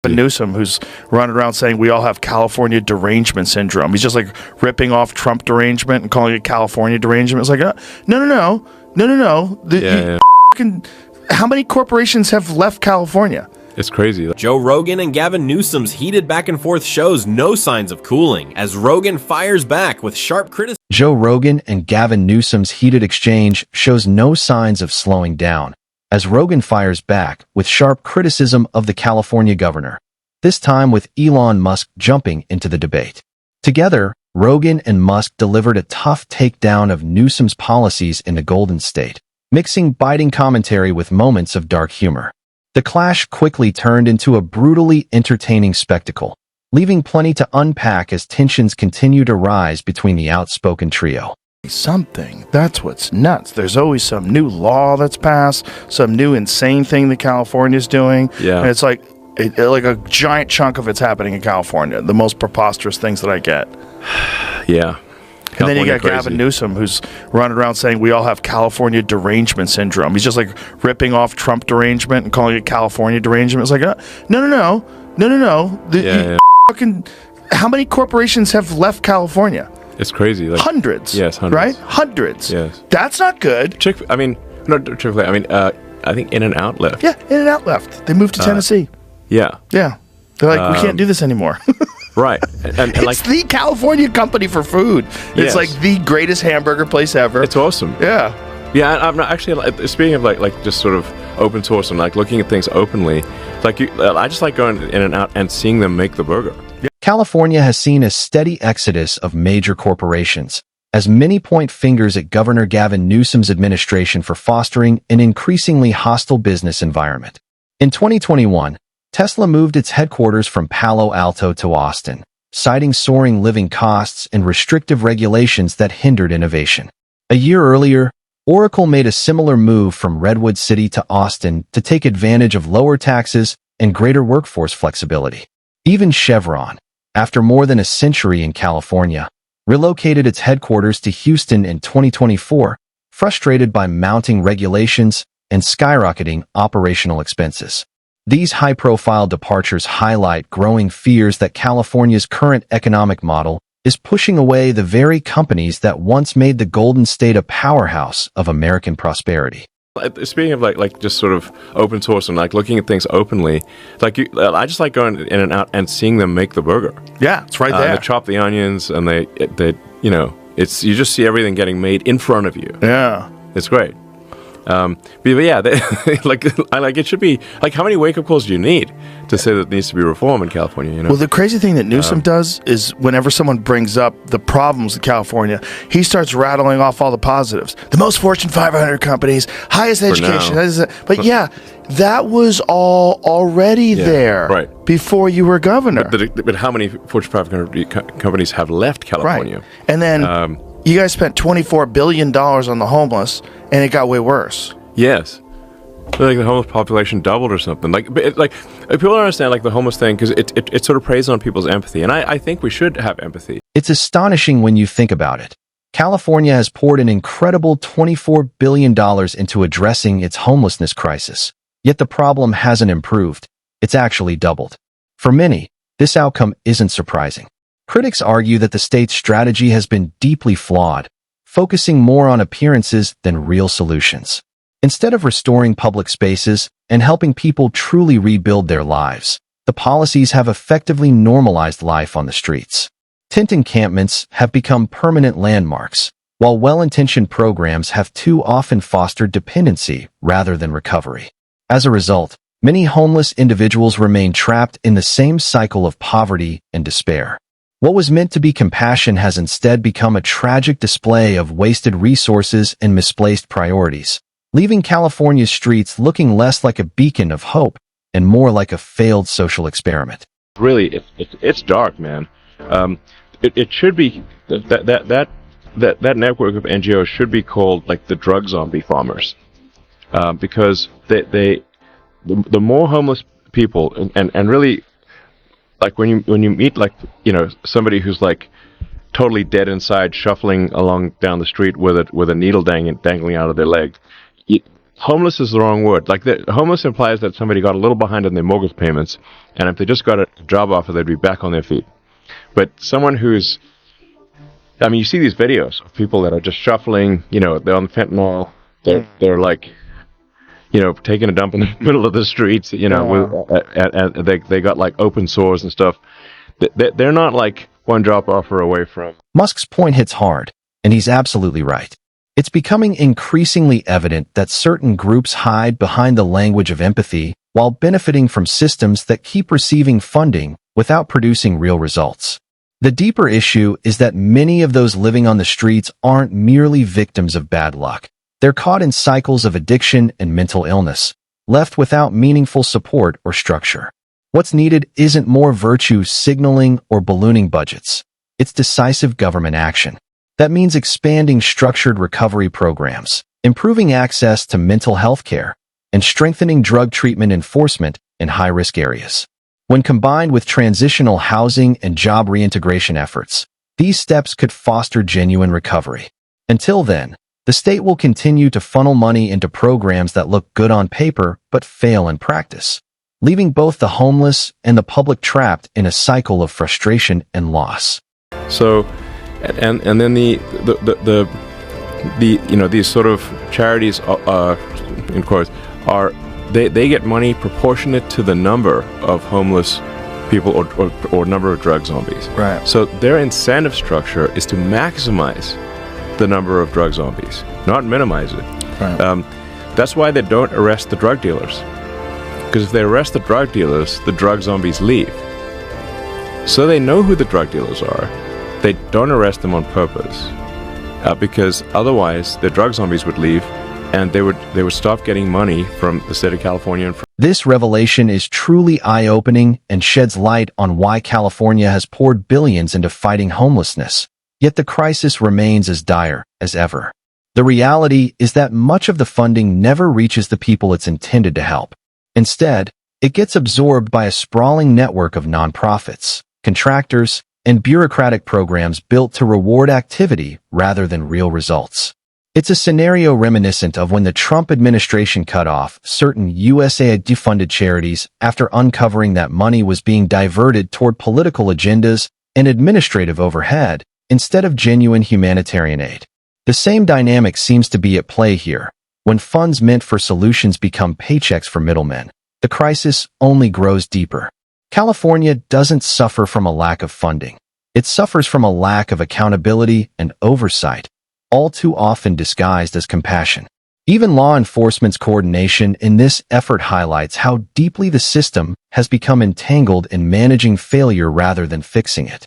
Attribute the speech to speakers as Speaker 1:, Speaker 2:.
Speaker 1: Newsom, who's running around saying we all have California derangement syndrome. He's just like ripping off Trump derangement and calling it California derangement. It's like, no. How many corporations have left California?
Speaker 2: It's crazy.
Speaker 3: Joe Rogan and Gavin Newsom's heated back and forth shows no signs of cooling as Rogan fires back with sharp criticism.
Speaker 4: Joe Rogan and Gavin Newsom's heated exchange shows no signs of slowing down as Rogan fires back with sharp criticism of the California governor, this time with Elon Musk jumping into the debate. Together, Rogan and Musk delivered a tough takedown of Newsom's policies in the Golden State, mixing biting commentary with moments of dark humor. The clash quickly turned into a brutally entertaining spectacle, leaving plenty to unpack as tensions continue to rise between the outspoken trio.
Speaker 1: Something. That's what's nuts. There's always some new law that's passed, some new insane thing that California's doing.
Speaker 2: Yeah.
Speaker 1: And it's like a giant chunk of it's happening in California. The most preposterous things that I get.
Speaker 2: Yeah.
Speaker 1: And then you got
Speaker 2: crazy.
Speaker 1: Gavin Newsom, who's running around saying we all have California derangement syndrome. He's just like ripping off Trump derangement and calling it California derangement. It's like, no. How many corporations have left California?
Speaker 2: It's crazy. Like,
Speaker 1: hundreds.
Speaker 2: Yes, hundreds.
Speaker 1: Right? Hundreds.
Speaker 2: Yes.
Speaker 1: That's not good.
Speaker 2: Chick-fil-A. I think In-N-Out left.
Speaker 1: Yeah, In-N-Out left. They moved to Tennessee.
Speaker 2: Yeah.
Speaker 1: Yeah. They're like, we can't do this anymore.
Speaker 2: Right. And
Speaker 1: it's the California company for food. It's
Speaker 2: Yes.
Speaker 1: like the greatest hamburger place ever.
Speaker 2: It's awesome.
Speaker 1: Yeah.
Speaker 2: Yeah, I'm not actually speaking of like just sort of open source and like looking at things openly. I just like going In-N-Out and seeing them make the burger.
Speaker 4: California has seen a steady exodus of major corporations, as many point fingers at Governor Gavin Newsom's administration for fostering an increasingly hostile business environment. In 2021, Tesla moved its headquarters from Palo Alto to Austin, citing soaring living costs and restrictive regulations that hindered innovation. A year earlier, Oracle made a similar move from Redwood City to Austin to take advantage of lower taxes and greater workforce flexibility. Even Chevron, after more than a century in California, relocated its headquarters to Houston in 2024, frustrated by mounting regulations and skyrocketing operational expenses. These high-profile departures highlight growing fears that California's current economic model is pushing away the very companies that once made the Golden State a powerhouse of American prosperity.
Speaker 2: Speaking of like just sort of open source and like looking at things openly, I just like going In-N-Out and seeing them make the burger.
Speaker 1: Yeah, it's right there.
Speaker 2: They chop the onions and they you just see everything getting made in front of you.
Speaker 1: Yeah.
Speaker 2: It's great. But yeah, it should be like, how many wake-up calls do you need to say that it needs to be reform in California? You know?
Speaker 1: Well, the crazy thing that Newsom does is whenever someone brings up the problems in California, he starts rattling off all the positives. The most Fortune 500 companies, highest education. But yeah, that was all already there before you were governor.
Speaker 2: But how many Fortune 500 companies have left California?
Speaker 1: Right. And then you guys spent $24 billion on the homeless, and it got way worse.
Speaker 2: Yes. Like the homeless population doubled or something. Like people don't understand like the homeless thing because it sort of preys on people's empathy, and I think we should have empathy.
Speaker 4: It's astonishing when you think about it. California has poured an incredible $24 billion into addressing its homelessness crisis, yet the problem hasn't improved. It's actually doubled. For many, this outcome isn't surprising. Critics argue that the state's strategy has been deeply flawed, focusing more on appearances than real solutions. Instead of restoring public spaces and helping people truly rebuild their lives, the policies have effectively normalized life on the streets. Tent encampments have become permanent landmarks, while well-intentioned programs have too often fostered dependency rather than recovery. As a result, many homeless individuals remain trapped in the same cycle of poverty and despair. What was meant to be compassion has instead become a tragic display of wasted resources and misplaced priorities, leaving California's streets looking less like a beacon of hope and more like a failed social experiment.
Speaker 2: Really, it's dark, man. It should be that network of NGOs should be called like the drug zombie farmers, because the more homeless people and really. Like when you meet like somebody who's like totally dead inside, shuffling along down the street with a needle dangling out of their leg, homeless is the wrong word. Like, homeless implies that somebody got a little behind on their mortgage payments, and if they just got a job offer, they'd be back on their feet. But someone who's, I mean, you see these videos of people that are just shuffling, you know, they're on fentanyl, they're like, you know, taking a dump in the middle of the streets, you know, and they got like open sores and stuff. They're not like one job offer away from.
Speaker 4: Musk's point hits hard, and he's absolutely right. It's becoming increasingly evident that certain groups hide behind the language of empathy while benefiting from systems that keep receiving funding without producing real results. The deeper issue is that many of those living on the streets aren't merely victims of bad luck. They're caught in cycles of addiction and mental illness, left without meaningful support or structure. What's needed isn't more virtue signaling or ballooning budgets. It's decisive government action. That means expanding structured recovery programs, improving access to mental health care, and strengthening drug treatment enforcement in high-risk areas. When combined with transitional housing and job reintegration efforts, these steps could foster genuine recovery. Until then, the state will continue to funnel money into programs that look good on paper but fail in practice, leaving both the homeless and the public trapped in a cycle of frustration and loss.
Speaker 2: So, and then the you know, these sort of charities, in quotes, are they get money proportionate to the number of homeless people or number of drug zombies.
Speaker 1: Right.
Speaker 2: So their incentive structure is to maximize the number of drug zombies, not minimize it.
Speaker 1: Right.
Speaker 2: That's why they don't arrest the drug dealers. Because if they arrest the drug dealers, the drug zombies leave. So they know who the drug dealers are. They don't arrest them on purpose. Because otherwise, the drug zombies would leave, and they would stop getting money from the state of California. And
Speaker 4: This revelation is truly eye-opening and sheds light on why California has poured billions into fighting homelessness. Yet the crisis remains as dire as ever. The reality is that much of the funding never reaches the people it's intended to help. Instead, it gets absorbed by a sprawling network of nonprofits, contractors, and bureaucratic programs built to reward activity rather than real results. It's a scenario reminiscent of when the Trump administration cut off certain USAID-funded charities after uncovering that money was being diverted toward political agendas and administrative overhead instead of genuine humanitarian aid. The same dynamic seems to be at play here. When funds meant for solutions become paychecks for middlemen, the crisis only grows deeper. California doesn't suffer from a lack of funding. It suffers from a lack of accountability and oversight, all too often disguised as compassion. Even law enforcement's coordination in this effort highlights how deeply the system has become entangled in managing failure rather than fixing it.